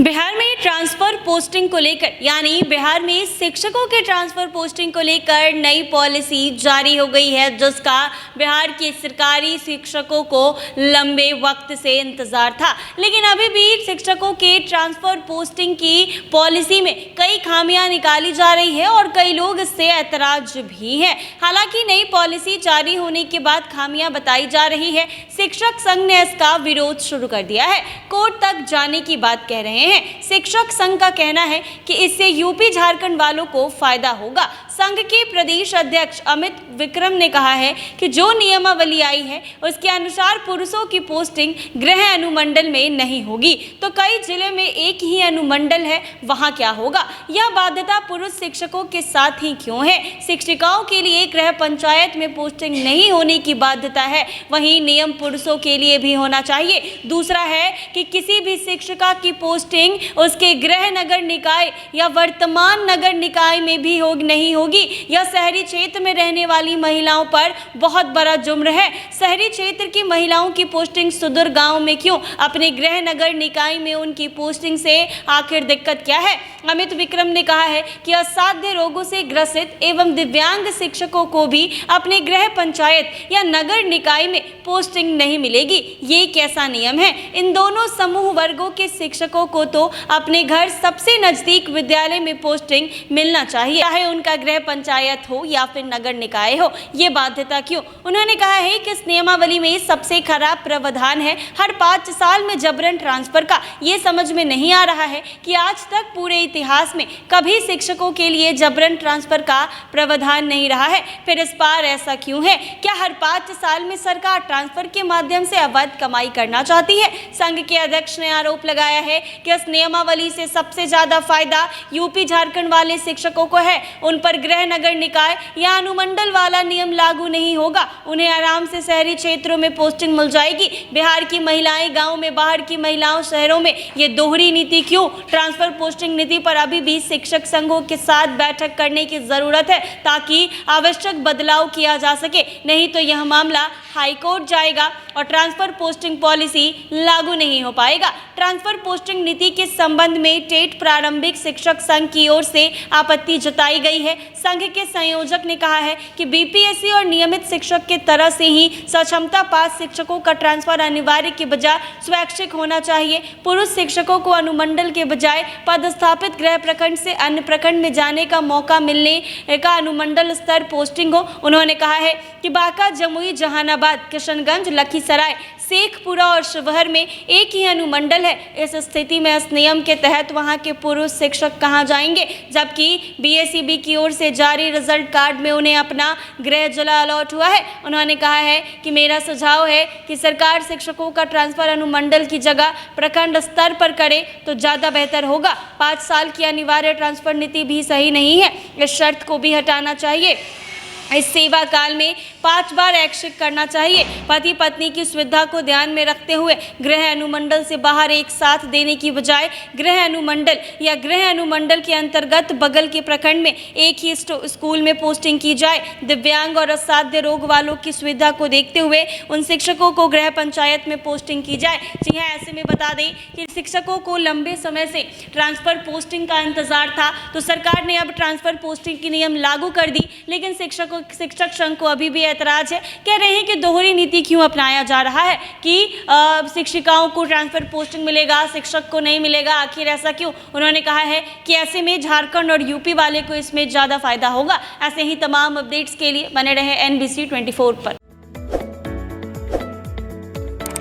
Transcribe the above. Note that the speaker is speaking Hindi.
बिहार में ट्रांसफर पोस्टिंग को लेकर यानी बिहार में शिक्षकों के ट्रांसफर पोस्टिंग को लेकर नई पॉलिसी जारी हो गई है, जिसका बिहार के सरकारी शिक्षकों को लंबे वक्त से इंतजार था। लेकिन अभी भी शिक्षकों के ट्रांसफर पोस्टिंग की पॉलिसी में कई खामियां निकाली जा रही है और कई लोग इससे ऐतराज भी है। हालांकि नई पॉलिसी जारी होने के बाद खामियां बताई जा रही है। शिक्षक संघ ने इसका विरोध शुरू कर दिया है, कोर्ट तक जाने की बात कह रहे हैं। शिक्षक संघ का कहना है कि इससे यूपी झारखंड वालों को फायदा होगा। संघ के प्रदेश अध्यक्ष अमित विक्रम ने कहा है कि जो नियमावली आई है उसके अनुसार पुरुषों की पोस्टिंग गृह अनुमंडल में नहीं होगी, तो कई जिले में एक ही अनुमंडल है, वहां क्या होगा? यह बाध्यता पुरुष शिक्षकों के साथ ही क्यों है? शिक्षिकाओं के लिए गृह पंचायत में पोस्टिंग नहीं होने की बाध्यता है, वहीं नियम पुरुषों के लिए भी होना चाहिए। दूसरा है कि किसी भी शिक्षिका की पोस्टिंग उसके गृह नगर निकाय या वर्तमान नगर निकाय में भी नहीं होगी। यह शहरी क्षेत्र में रहने वाली महिलाओं पर बहुत बड़ा जुर्म है। शहरी क्षेत्र की महिलाओं की पोस्टिंग सुदूर गांव में क्यों? अपने गृह नगर निकाय में उनकी पोस्टिंग से आखिर दिक्कत क्या है? अमित विक्रम ने कहा है कि असाध्य रोगों से ग्रसित एवं दिव्यांग शिक्षकों को भी अपने गृह पंचायत या नगर निकाय में पोस्टिंग नहीं मिलेगी। ये कैसा नियम है? इन दोनों समूह वर्गों के शिक्षकों को तो अपने घर सबसे नजदीक विद्यालय में पोस्टिंग मिलना चाहिए, चाहे उनका गृह पंचायत हो या फिर नगर निकाय हो। ये बाध्यता क्यों? उन्होंने कहा है कि इस नियमावली में सबसे खराब प्रावधान है हर 5 साल में जबरन ट्रांसफर का। ये समझ में नहीं आ रहा है कि आज तक पूरे इतिहास में कभी शिक्षकों के लिए जबरन ट्रांसफर का प्रावधान नहीं रहा है, फिर इस बार ऐसा क्यों है? क्या हर 5 साल में सरकार ट्रांसफर के माध्यम से अवैध कमाई करना चाहती है? संघ के अध्यक्ष ने आरोप लगाया है कि इस नियमावली से सबसे ज्यादा फायदा यूपी झारखंड वाले शिक्षकों को है। उन पर गृह नगर निकाय या अनुमंडल वाला नियम लागू नहीं होगा, उन्हें आराम से शहरी क्षेत्रों में पोस्टिंग मिल जाएगी। बिहार की महिलाएं गांव में, बाहर की महिलाओं शहरों में, ये दोहरी नीति क्यों? ट्रांसफर पोस्टिंग नीति पर अभी भी शिक्षक संघों के साथ बैठक करने की जरूरत है ताकि आवश्यक बदलाव किया जा सके, नहीं तो यह मामला हाईकोर्ट जाएगा और ट्रांसफर पोस्टिंग पॉलिसी लागू नहीं हो पाएगा। ट्रांसफर पोस्टिंग नीति के संबंध में टेट प्रारंभिक शिक्षक संघ की ओर से आपत्ति जताई गई है। संघ के संयोजक ने कहा है कि बीपीएससी और नियमित शिक्षक के तरह से ही सक्षमता पास शिक्षकों का ट्रांसफर अनिवार्य के बजाय स्वैच्छिक होना चाहिए। पुरुष शिक्षकों को अनुमंडल के बजाय पदस्थापित गृह प्रखंड से अन्य प्रखंड में जाने का मौका मिलने का अनुमंडल स्तर पोस्टिंग हो। उन्होंने कहा है कि बांका, जमुई, जहानाबाद, किशनगंज, लखीसराय, शेखपुरा और शिवहर में एक ही अनुमंडल है। इस स्थिति में इस नियम के तहत वहां के पुरुष शिक्षक कहां जाएंगे, जबकि बीएसईबी की ओर से जारी रिजल्ट कार्ड में उन्हें अपना गृह जिला अलॉट हुआ है। उन्होंने कहा है कि मेरा सुझाव है कि सरकार शिक्षकों का ट्रांसफर अनुमंडल की जगह प्रखंड स्तर पर करे तो ज़्यादा बेहतर होगा। 5 साल की अनिवार्य ट्रांसफर नीति भी सही नहीं है, इस शर्त को भी हटाना चाहिए। इस सेवा काल में 5 बार ऐच्छिक करना चाहिए। पति पत्नी की सुविधा को ध्यान में रखते हुए गृह अनुमंडल से बाहर एक साथ देने की बजाय गृह अनुमंडल या गृह अनुमंडल के अंतर्गत बगल के प्रखंड में एक ही स्कूल में पोस्टिंग की जाए। दिव्यांग और असाध्य रोग वालों की सुविधा को देखते हुए उन शिक्षकों को गृह पंचायत में पोस्टिंग की जाए। जी हाँ, ऐसे में बता दें कि शिक्षकों को लंबे समय से ट्रांसफर पोस्टिंग का इंतजार था, तो सरकार ने अब ट्रांसफर पोस्टिंग की नियम लागू कर दी। लेकिन शिक्षक संघ को अभी भी ऐतराज है, कह रहे हैं कि दोहरी नीति क्यों अपनाया जा रहा है कि शिक्षिकाओं को ट्रांसफर पोस्टिंग मिलेगा, शिक्षक को नहीं मिलेगा, आखिर ऐसा क्यों? उन्होंने कहा है कि ऐसे में झारखंड और यूपी वाले को इसमें ज़्यादा फायदा होगा। ऐसे ही तमाम अपडेट्स के लिए बने रहे NBC 24 पर।